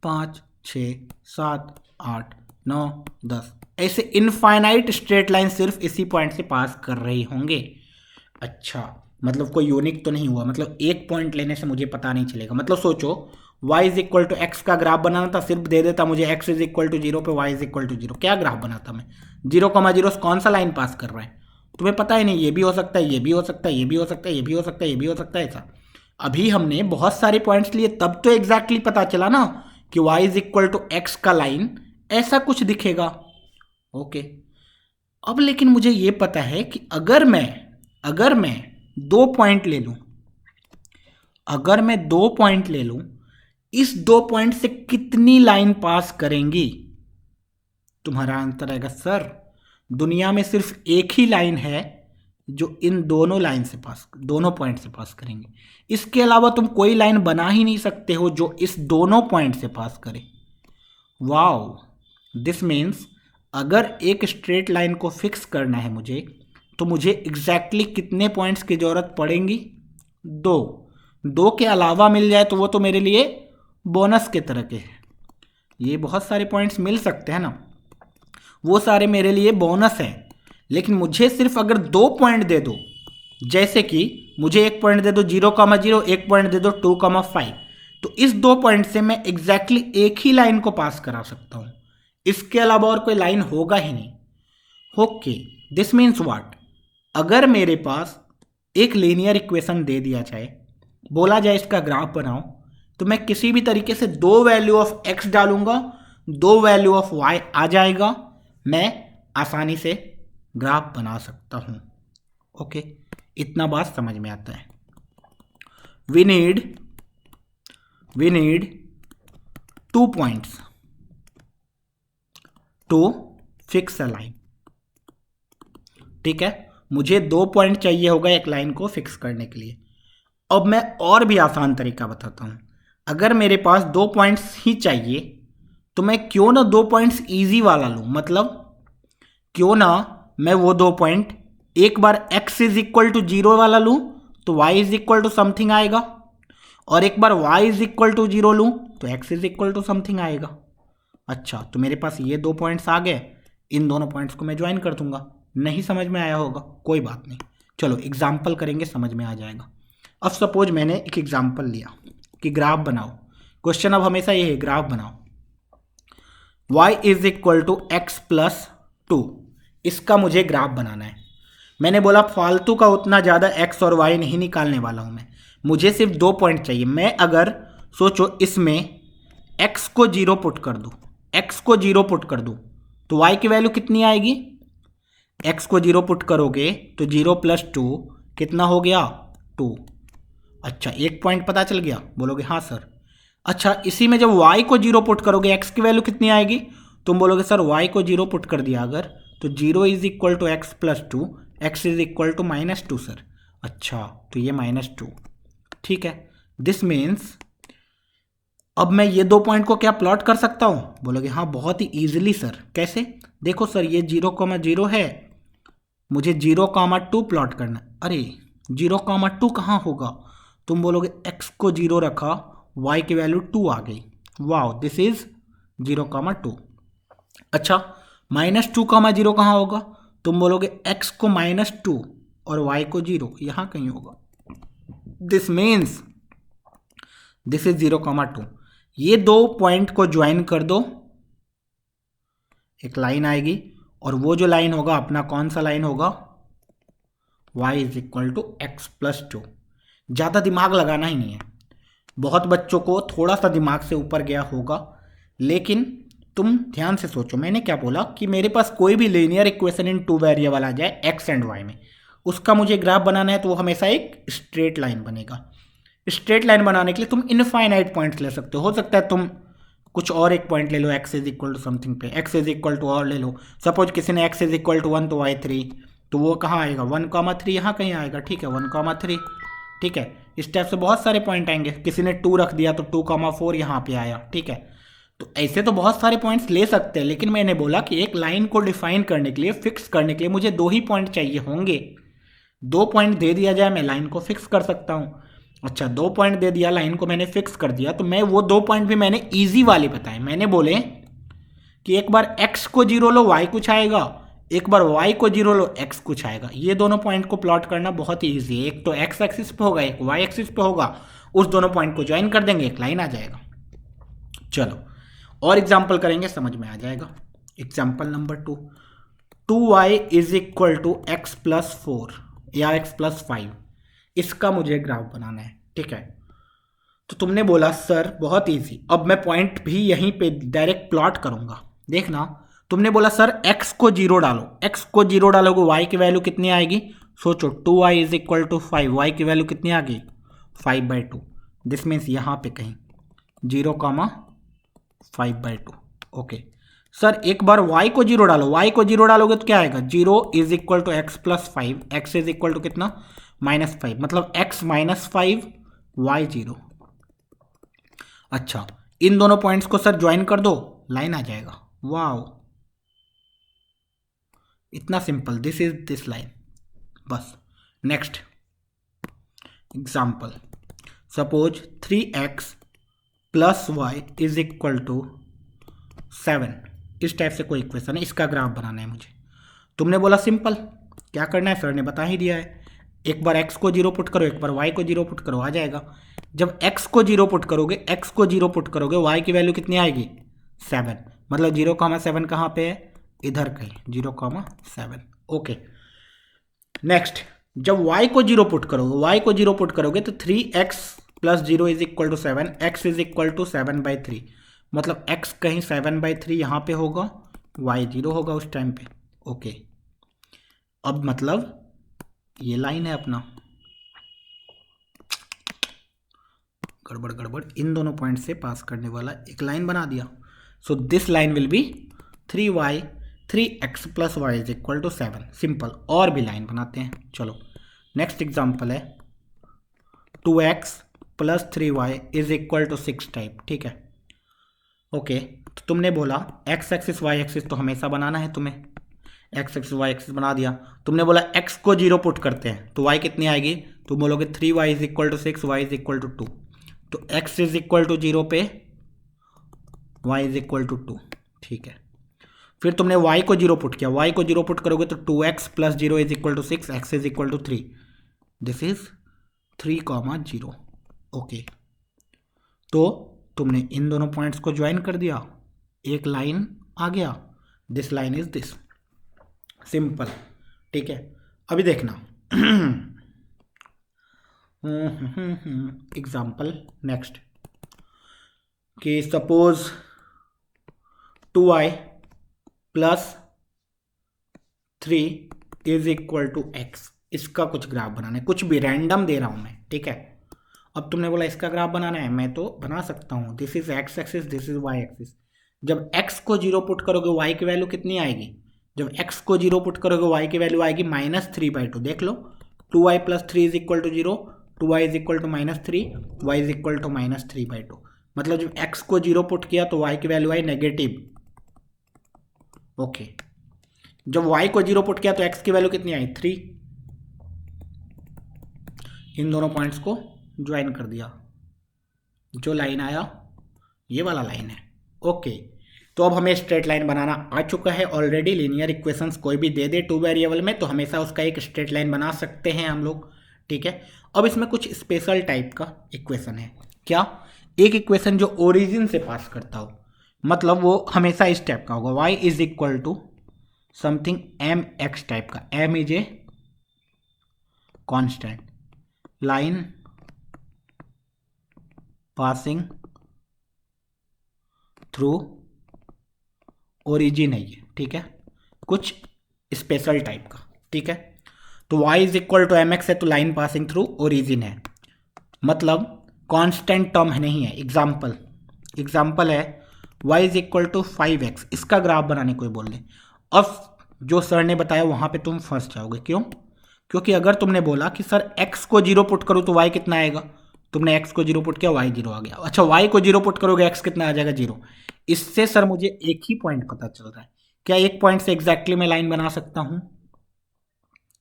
A: 5 6 7 8 9 10, ऐसे इनफाइनाइट स्ट्रेट लाइन सिर्फ इसी पॉइंट से पास कर रही होंगे। अच्छा, मतलब कोई यूनिक तो नहीं हुआ, मतलब एक पॉइंट लेने से मुझे पता नहीं चलेगा। मतलब सोचो y is equal to x का ग्राफ बनाना था, सिर्फ दे देता मुझे x इज इक्वल टू 0 पे y इज इक्वल टू 0, क्या ग्राफ बनाता मैं, 0 0 से कौन सा लाइन पास कर रहा है, तुम्हें पता ही नहीं, ये भी हो सकता है, ये भी हो सकता है, ये भी हो सकता है, ये भी हो सकता है, ये भी हो सकता है, ऐसा। अभी हमने बहुत सारे पॉइंट्स लिए, तब तो एग्जैक्टली पता चला ना कि y is equal to x का लाइन ऐसा कुछ दिखेगा। ओके, अब लेकिन मुझे ये पता है कि अगर मैं 2 पॉइंट ले लूं, अगर मैं 2 पॉइंट ले लूं, इस 2 पॉइंट से कितनी लाइन पास करेंगी, तुम्हारा आंसर आएगा सर दुनिया में सिर्फ एक ही लाइन है जो इन दोनों लाइन से पास, दोनों पॉइंट से पास करेंगे। इसके अलावा तुम कोई लाइन बना ही नहीं सकते हो जो इस दोनों पॉइंट से पास करे। वाओ, दिस मीन्स अगर एक स्ट्रेट लाइन को फिक्स करना है मुझे, तो मुझे एग्जैक्टली कितने पॉइंट्स की जरूरत पड़ेंगी, 2 के अलावा मिल जाए तो वो तो मेरे लिए बोनस के तरह के हैं। ये बहुत सारे पॉइंट्स मिल सकते हैं ना, वो सारे मेरे लिए बोनस हैं, लेकिन मुझे सिर्फ अगर 2 पॉइंट दे दो, जैसे कि मुझे एक पॉइंट दे दो 0 0, एक पॉइंट दे दो 2 5, तो इस 2 पॉइंट से मैं एग्जैक्टली एक ही लाइन को पास करा सकता हूं, इसके अलावा और कोई लाइन होगा ही नहीं। ओके, दिस मीन्स व्हाट, अगर मेरे पास एक लीनियर इक्वेशन दे दिया जाए, बोला जाए इसका ग्राफ बनाओ, तो मैं किसी भी तरीके से 2 वैल्यू ऑफ x डालूंगा, 2 वैल्यू ऑफ y आ जाएगा, मैं आसानी से ग्राफ बना सकता हूं। ओके, इतना बात समझ में आता है। We need 2 points, to fix a line. ठीक है, मुझे 2 पॉइंट चाहिए होगा एक लाइन को फिक्स करने के लिए। अब मैं और भी आसान तरीका बताता हूं। अगर मेरे पास 2 पॉइंट्स ही चाहिए तो मैं क्यों ना 2 पॉइंट्स इजी वाला लूं, मतलब क्यों ना मैं वो 2 पॉइंट एक बार x इज इक्वल टू 0 वाला लूं तो y is equal to something आएगा, और एक बार y इज इक्वल टू 0 लूं तो x is equal to something आएगा। अच्छा, तो मेरे पास ये 2 पॉइंट्स आ गए, इन दोनों पॉइंट्स को मैं ज्वाइन कर दूंगा। नहीं समझ में आया होगा, कोई बात नहीं, चलो एग्जाम्पल करेंगे, समझ में आ जाएगा। अब सपोज मैंने एक एग्जाम्पल लिया कि ग्राफ बनाओ। क्वेश्चन अब हमेशा ये है, ग्राफ बनाओ। y is equal to x plus 2, इसका मुझे ग्राफ बनाना है। मैंने बोला फालतू का उतना ज़्यादा x और y नहीं निकालने वाला हूं मैं, मुझे सिर्फ 2 पॉइंट चाहिए। मैं अगर सोचो इसमें x को 0 पुट कर दूं, x को 0 पुट कर दूं तो y की वैल्यू कितनी आएगी? x को 0 पुट करोगे तो 0 प्लस 2 कितना हो गया? 2। अच्छा, एक पॉइंट पता चल गया? बोलोगे हाँ सर। अच्छा, इसी में जब y को 0 पुट करोगे x की वैल्यू कितनी आएगी? तुम बोलोगे सर y को 0 पुट कर दिया अगर तो 0 is equal to x plus 2, x is equal to -2 sir. अच्छा, तो ये -2, ठीक है। दिस मीन्स अब मैं ये 2 पॉइंट को क्या प्लॉट कर सकता हूँ? बोलोगे हाँ बहुत ही ईजिली सर। कैसे? देखो सर, ये 0,0 है, मुझे 0,2 प्लॉट करना है। अरे 0,2 कहाँ होगा? तुम बोलोगे x को 0 रखा, y की वैल्यू 2 आ गई, वाओ दिस इज 0,2। अच्छा, -2,0 कहाँ होगा? तुम बोलोगे x को -2 और y को 0, यहाँ कहीं होगा। This means this is 0,2। ये 2 पॉइंट को ज्वाइन कर दो, एक लाइन आएगी, और वो जो लाइन होगा अपना कौन सा लाइन होगा? y is equal to x plus 2। ज़्यादा दिमाग लगाना ही नहीं है, बहुत बच्चों को थोड़ा सा दिमाग से ऊपर गया होगा, लेकिन तुम ध्यान से सोचो। मैंने क्या बोला कि मेरे पास कोई भी लीनियर इक्वेशन इन 2 वेरिएबल आ जाए x एंड y में, उसका मुझे ग्राफ बनाना है तो वो हमेशा एक स्ट्रेट लाइन बनेगा। स्ट्रेट लाइन बनाने के लिए तुम इनफाइनाइट पॉइंट्स ले सकते हो सकता है तुम कुछ और एक पॉइंट ले लो x is equal to something पे, x इज इक्वल टू और ले लो। सपोज किसी ने x इज इक्वल टू 1 तो y 3, तो वो कहाँ आएगा? 1,3 यहाँ कहीं आएगा, ठीक है, 1,3, ठीक है। इस टाइप से बहुत सारे पॉइंट आएंगे। किसी ने 2 रख दिया तो 2,4 यहाँ पे आया, ठीक है। तो ऐसे तो बहुत सारे पॉइंट्स ले सकते हैं, लेकिन मैंने बोला कि एक लाइन को डिफाइन करने के लिए, फिक्स करने के लिए मुझे 2 ही पॉइंट चाहिए होंगे। 2 पॉइंट दे दिया जाए, मैं लाइन को फिक्स कर सकता हूँ। अच्छा, 2 पॉइंट दे दिया, लाइन को मैंने फिक्स कर दिया, तो मैं वो 2 पॉइंट भी मैंने ईजी वाले बताए। मैंने बोले कि एक बार x को 0 लो y कुछ आएगा, एक बार y को 0 लो x कुछ आएगा। ये दोनों पॉइंट को प्लॉट करना बहुत ही ईजी है। एक तो x एक्सिस पे होगा, एक y एक्सिस पे होगा, उस दोनों पॉइंट को ज्वाइन कर देंगे, एक लाइन आ जाएगा। चलो और एग्जाम्पल करेंगे, समझ में आ जाएगा। Example number 2, 2y is equal to x plus 4 या x प्लस 5, इसका मुझे ग्राफ बनाना है, ठीक है। तो तुमने बोला सर बहुत इजी, अब मैं पॉइंट भी यहीं पे डायरेक्ट प्लॉट करूंगा। देखना, तुमने बोला सर x को 0 डालो, x को 0 डालोगे y की वैल्यू कितनी आएगी? सोचो 2y is equal to 5, y की वैल्यू कितनी आ गई? 5/2। दिस मीन्स यहाँ पे कहीं 0,5/2। ओके सर, एक बार y को 0 डालो, y को 0 डालोगे तो क्या आएगा? 0 is equal to x plus 5, x is equal to कितना? -5, मतलब x -5 y 0। अच्छा, इन दोनों पॉइंट्स को सर ज्वाइन कर दो, लाइन आ जाएगा। वाओ, इतना simple, this is this line, बस। Next example, suppose 3x plus Y is equal to 7, इस टाइप से कोई इक्वेशन है, इसका ग्राफ बनाना है मुझे। तुमने बोला सिंपल, क्या करना है? सर ने बता ही दिया है, एक बार x को 0 पुट करो, एक बार y को 0 पुट करो, आ जाएगा। जब x को 0 पुट करोगे, x को 0 पुट करोगे, y की वैल्यू कितनी आएगी? 7, मतलब 0,7 कहाँ पे है? इधर कहीं 0,7। ओके, नेक्स्ट, जब y को 0 पुट करोगे, y को 0 पुट करोगे तो 3x plus 0 is equal to 7, x is equal to 7/3, मतलब x कहीं 7/3 यहाँ पे होगा, y 0 होगा उस टाइम पे। ओके, अब मतलब ये लाइन है अपना, गड़बड़ इन दोनों पॉइंट से पास करने वाला एक लाइन बना दिया। So this line will be 3y 3x plus Y is equal to 7। Simple. और भी लाइन बनाते हैं, चलो नेक्स्ट एग्जाम्पल है 2x plus 3y is equal to 6 type. ठीक है, ओके। तो तुमने बोला x एक्सिस y एक्सिस तो हमेशा बनाना है तुम्हें, x एक्सिस y एक्सिस बना दिया। तुमने बोला x को 0 पुट करते हैं तो y कितनी आएगी, तुम बोलोगे 3y is equal to 6 y is equal to 2। तो x इज इक्वल टू 0 पे y इज इक्वल टू 2। ठीक है, फिर तुमने y को 0 पुट किया, y को 0 पुट करोगे तो 2x plus 0 is equal to 6, x is equal to 3। This is 3,0। Okay, तो तुमने इन दोनों पॉइंट्स को ज्वाइन कर दिया, एक लाइन आ गया, this line is this. Simple. ठीक है, अभी देखना एग्जाम्पल नेक्स्ट कि suppose 2y plus 3 is equal to x। इसका कुछ ग्राफ बनाना है, कुछ भी रैंडम दे रहा हूं मैं। ठीक है, अब तुमने बोला इसका ग्राफ बनाना है, मैं तो बना सकता हूं। This is x axis, this is y axis. जब x को 0 पुट करोगे y की वैल्यू कितनी आएगी, जब x को 0 पुट करोगे y की वैल्यू आएगी -3/2। देख लो 2y plus 3 is equal to 0, 2y is equal to -3, y is equal to -3/2। मतलब जब x को 0 पुट किया तो y की वैल्यू आई नेगेटिव। ओके, जब y को 0 पुट किया तो x की वैल्यू कितनी आई 3। इन दोनों पॉइंट्स को ज्वाइन कर दिया, जो लाइन आया ये वाला लाइन है। ओके, तो अब हमें स्ट्रेट लाइन बनाना आ चुका है ऑलरेडी। लीनियर इक्वेशंस कोई भी दे दे 2 वेरिएबल में तो हमेशा उसका एक स्ट्रेट लाइन बना सकते हैं हम लोग। ठीक है, अब इसमें कुछ स्पेशल टाइप का इक्वेशन है। क्या? एक इक्वेशन जो ओरिजिन से पास करता हो, मतलब वो हमेशा इस टाइप का होगा, y is equal to something mx type का। m is a constant, line passing through origin है ये। ठीक है, कुछ स्पेशल टाइप का। ठीक है, तो y is equal to mx है तो लाइन पासिंग थ्रू ओरिजिन है, मतलब कांस्टेंट टर्म नहीं है। एग्जाम्पल है y is equal to 5x। इसका ग्राफ बनाने कोई बोल दे, अब जो सर ने बताया वहां पे तुम फंस जाओगे। क्यों? क्योंकि अगर तुमने बोला कि सर x को 0 पुट करो तो y कितना आएगा, तुमने x को 0 पुट किया y 0 आ गया। अच्छा, y को 0 पुट करोगे x कितना आ जाएगा 0। इससे सर मुझे एक ही पॉइंट पता चल रहा है, क्या एक पॉइंट से एग्जैक्टली मैं लाइन बना सकता हूं?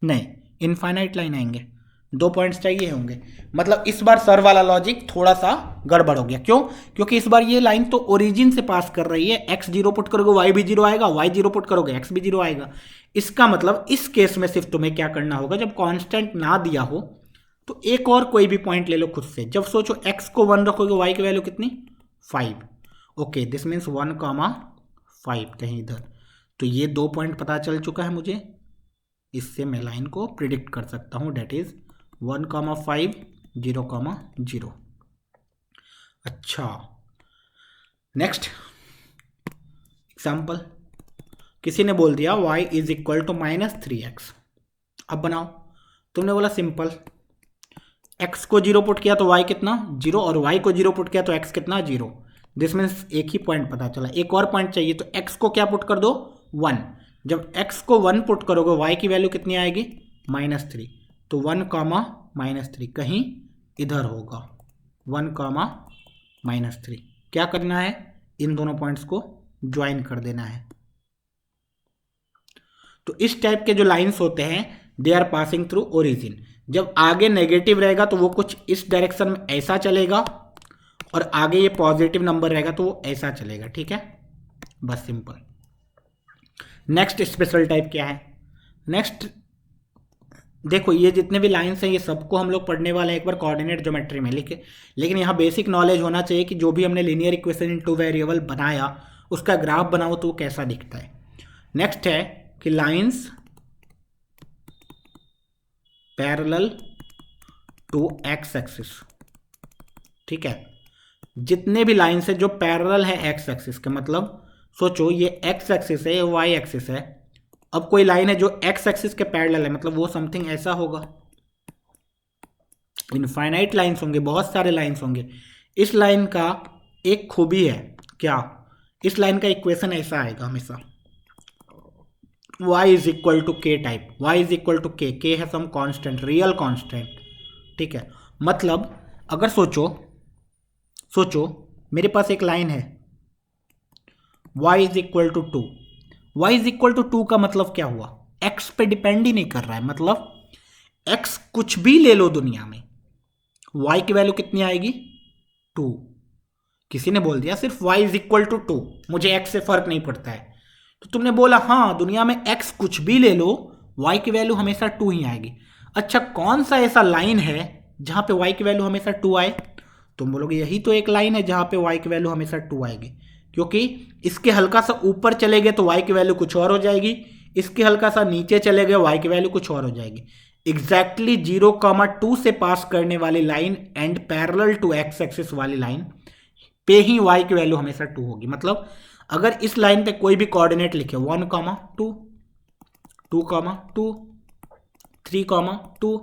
A: नहीं, इनफाइनाइट लाइन आएंगे, 2 पॉइंट्स चाहिए होंगे। मतलब इस बार सर वाला लॉजिक थोड़ा सा गड़बड़ हो गया। क्यों? क्योंकि इस बार ये लाइन तो ओरिजिन से पास कर रही है, x 0 पुट करोगे y भी 0 आएगा, y 0 पुट करोगे x भी 0 आएगा। इसका मतलब इस केस में सिर्फ तुम्हें क्या करना होगा, जब कांस्टेंट ना दिया हो तो एक और कोई भी पॉइंट ले लो खुद से। जब सोचो x को 1 रखोगे, y की वैल्यू कितनी 5। ओके, दिस मीन्स 1,5 कहीं इधर। तो ये 2 पॉइंट पता चल चुका है मुझे, इससे मैं लाइन को प्रिडिक्ट कर सकता हूं, डेट इज 1,5 0,0। अच्छा, नेक्स्ट एग्जाम्पल, किसी ने बोल दिया y is equal to -3x। अब बनाओ, तुमने बोला सिंपल, x को 0 पुट किया तो y कितना 0, और y को 0 पुट किया तो x कितना 0। दिस मीन्स एक ही पॉइंट पता चला, एक और पॉइंट चाहिए तो x को क्या पुट कर दो 1। जब x को 1 पुट करोगे y की वैल्यू कितनी आएगी -3। तो 1,-3 कहीं इधर होगा, 1,-3। क्या करना है, इन दोनों पॉइंट्स को ज्वाइन कर देना है। तो इस टाइप के जो लाइंस होते हैं they are passing through origin. जब आगे नेगेटिव रहेगा तो वो कुछ इस डायरेक्शन में ऐसा चलेगा, और आगे ये पॉजिटिव नंबर रहेगा तो वो ऐसा चलेगा। ठीक है, बस सिंपल। नेक्स्ट स्पेशल टाइप क्या है? नेक्स्ट देखो, ये जितने भी लाइंस हैं ये सबको हम लोग पढ़ने वाले हैं एक बार कोऑर्डिनेट ज्योमेट्री में। लेकिन यहाँ बेसिक नॉलेज होना चाहिए कि जो भी हमने लीनियर इक्वेशन इन 2 वेरिएबल बनाया उसका ग्राफ बनाओ तो वो कैसा दिखता है। नेक्स्ट है कि lines parallel to x axis. ठीक है, जितने भी लाइंस है जो पैरेलल है एक्स एक्सिस के, मतलब सोचो ये एक्स एक्सिस है, ये वाई एक्सिस है। अब कोई लाइन है जो एक्स एक्सिस के पैरेलल है, मतलब वो समथिंग ऐसा होगा। इनफाइनाइट लाइंस होंगे, बहुत सारे लाइंस होंगे। इस लाइन का एक खूबी है क्या, इस लाइन का इक्वेशन ऐसा आएगा हमेशा, y is equal to k type, y is equal to k है सम कांस्टेंट, रियल कांस्टेंट, ठीक है। मतलब अगर सोचो मेरे पास एक लाइन है y is equal to 2, y is equal to 2 का मतलब क्या हुआ, x पे डिपेंड ही नहीं कर रहा है, मतलब x कुछ भी ले लो दुनिया में, y की वैल्यू कितनी आएगी 2। किसी ने बोल दिया सिर्फ y इज इक्वल टू 2, मुझे x से फर्क नहीं पड़ता है, तो तुमने बोला हाँ दुनिया में x कुछ भी ले लो y की वैल्यू हमेशा 2 ही आएगी। अच्छा कौन सा ऐसा लाइन है जहां पे y की वैल्यू हमेशा 2 आए, तुम बोलोगे यही तो एक लाइन है जहां पे y की वैल्यू हमेशा 2 आएगी, क्योंकि इसके हल्का सा ऊपर चले गए तो y की वैल्यू कुछ और हो जाएगी, इसके हल्का सा नीचे चले गए y की वैल्यू कुछ और हो जाएगी। एग्जैक्टली 0,2 से पास करने वाली line and parallel to x axis वाली लाइन पे ही y की वैल्यू हमेशा 2 होगी। मतलब अगर इस लाइन पे कोई भी कोऑर्डिनेट लिखे 1, 2, 2, 2, 3, 2,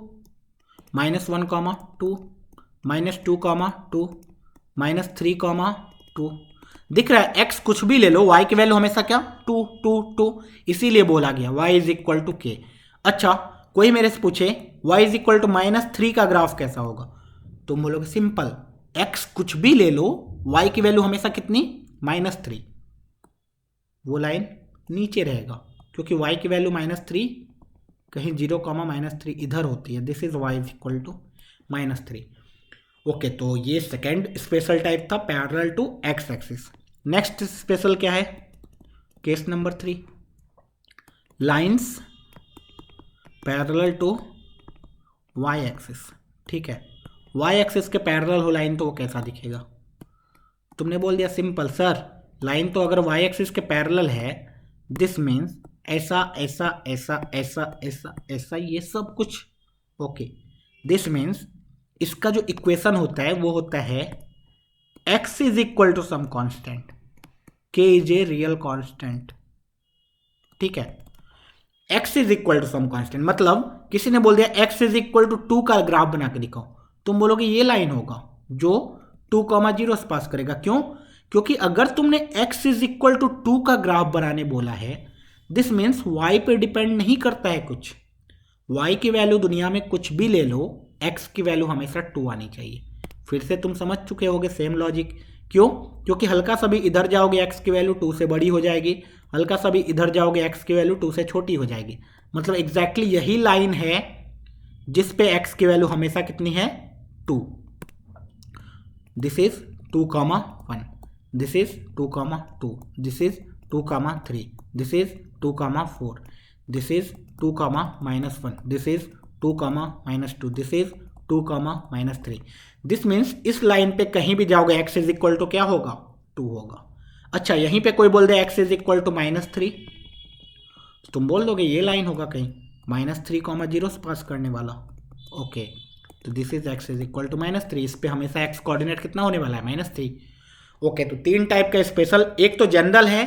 A: -1, 2, -2, 2, -3, 2, दिख रहा है x कुछ भी ले लो y की वैल्यू हमेशा क्या 2, 2, 2, इसीलिए बोला गया y इज इक्वल टू के। अच्छा कोई मेरे से पूछे y इज इक्वल टू -3 का ग्राफ कैसा होगा, तुम बोलोगे सिंपल, x कुछ भी ले लो y की वैल्यू हमेशा कितनी -3, वो लाइन नीचे रहेगा क्योंकि y की वैल्यू -3 कहीं 0, -3 इधर होती है, this is y is equal to -3। Okay तो ये सेकेंड स्पेशल टाइप था parallel to x axis. Next special क्या है, case number 3, lines parallel to y axis, ठीक है। y एक्सिस के पैरेलल हो लाइन तो वो कैसा दिखेगा, तुमने बोल दिया सिंपल सर लाइन तो अगर y एक्सिस के पैरेलल है दिस मीन्स ऐसा ऐसा ऐसा ऐसा ऐसा ऐसा ये सब कुछ, ओके दिस मीन्स इसका जो इक्वेशन होता है वो होता है x is equal to some constant, k is a real constant, ठीक है। x is equal to some constant मतलब किसी ने बोल दिया x इज इक्वल टू 2 का ग्राफ बना के दिखाओ, तुम बोलोगे ये लाइन होगा जो 2, 0 से पास करेगा, क्यों, क्योंकि अगर तुमने x इज इक्वल टू 2 का ग्राफ बनाने बोला है दिस मीन्स y पे डिपेंड नहीं करता है कुछ, y की वैल्यू दुनिया में कुछ भी ले लो x की वैल्यू हमेशा 2 आनी चाहिए। फिर से तुम समझ चुके होगे सेम लॉजिक, क्यों, क्योंकि हल्का सा भी इधर जाओगे x की वैल्यू 2 से बड़ी हो जाएगी, हल्का सा भी इधर जाओगे x की वैल्यू 2 से छोटी हो जाएगी। मतलब एग्जैक्टली यही लाइन है जिस पे x की वैल्यू हमेशा कितनी है 2, this is 2, 1, this is 2, 2, this is 2, 3, this is 2, 4, this is 2, -1, this is 2, -2, this is 2, -3। This means इस लाइन पे कहीं भी जाओगे x इज इक्वल टू क्या होगा 2 होगा। अच्छा यहीं पे कोई बोल दे x इज इक्वल टू -3, तो तुम बोल दोगे ये लाइन होगा कहीं -3, 0 से पास करने वाला, ओके तो this is x is equal to -3, इस पे हमेशा x कोऑर्डिनेट कितना होने वाला है -3। ओके तो 3 टाइप का स्पेशल, एक तो जनरल है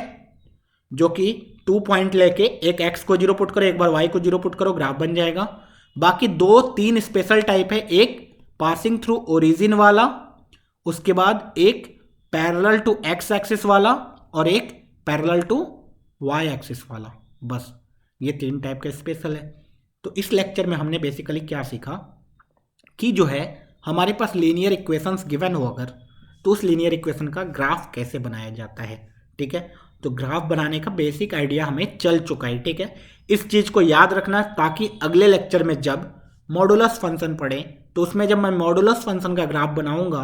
A: जो कि 2 पॉइंट लेके एक x को 0 पुट करो एक बार y को 0 पुट करो ग्राफ बन जाएगा। बाकी 2-3 स्पेशल टाइप है, एक पासिंग थ्रू ओरिजिन वाला, उसके बाद एक पैरेलल टू x एक्सिस वाला और एक पैरेलल टू y एक्सिस वाला, बस ये 3 टाइप का स्पेशल है। तो इस लेक्चर में हमने बेसिकली क्या सीखा कि जो है हमारे पास लीनियर इक्वेशंस गिवन हो अगर तो उस लीनियर इक्वेशन का ग्राफ कैसे बनाया जाता है, ठीक है। तो ग्राफ बनाने का बेसिक आइडिया हमें चल चुका है, ठीक है। इस चीज़ को याद रखना ताकि अगले लेक्चर में जब मॉडुलस फंक्शन पढ़े तो उसमें जब मैं मॉडुलस फंक्शन का ग्राफ बनाऊंगा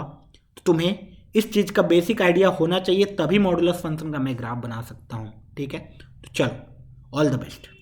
A: तो तुम्हें इस चीज़ का बेसिक आइडिया होना चाहिए, तभी मॉडुलस फंक्शन का मैं ग्राफ बना सकता हूँ, ठीक है। तो चलो ऑल द बेस्ट।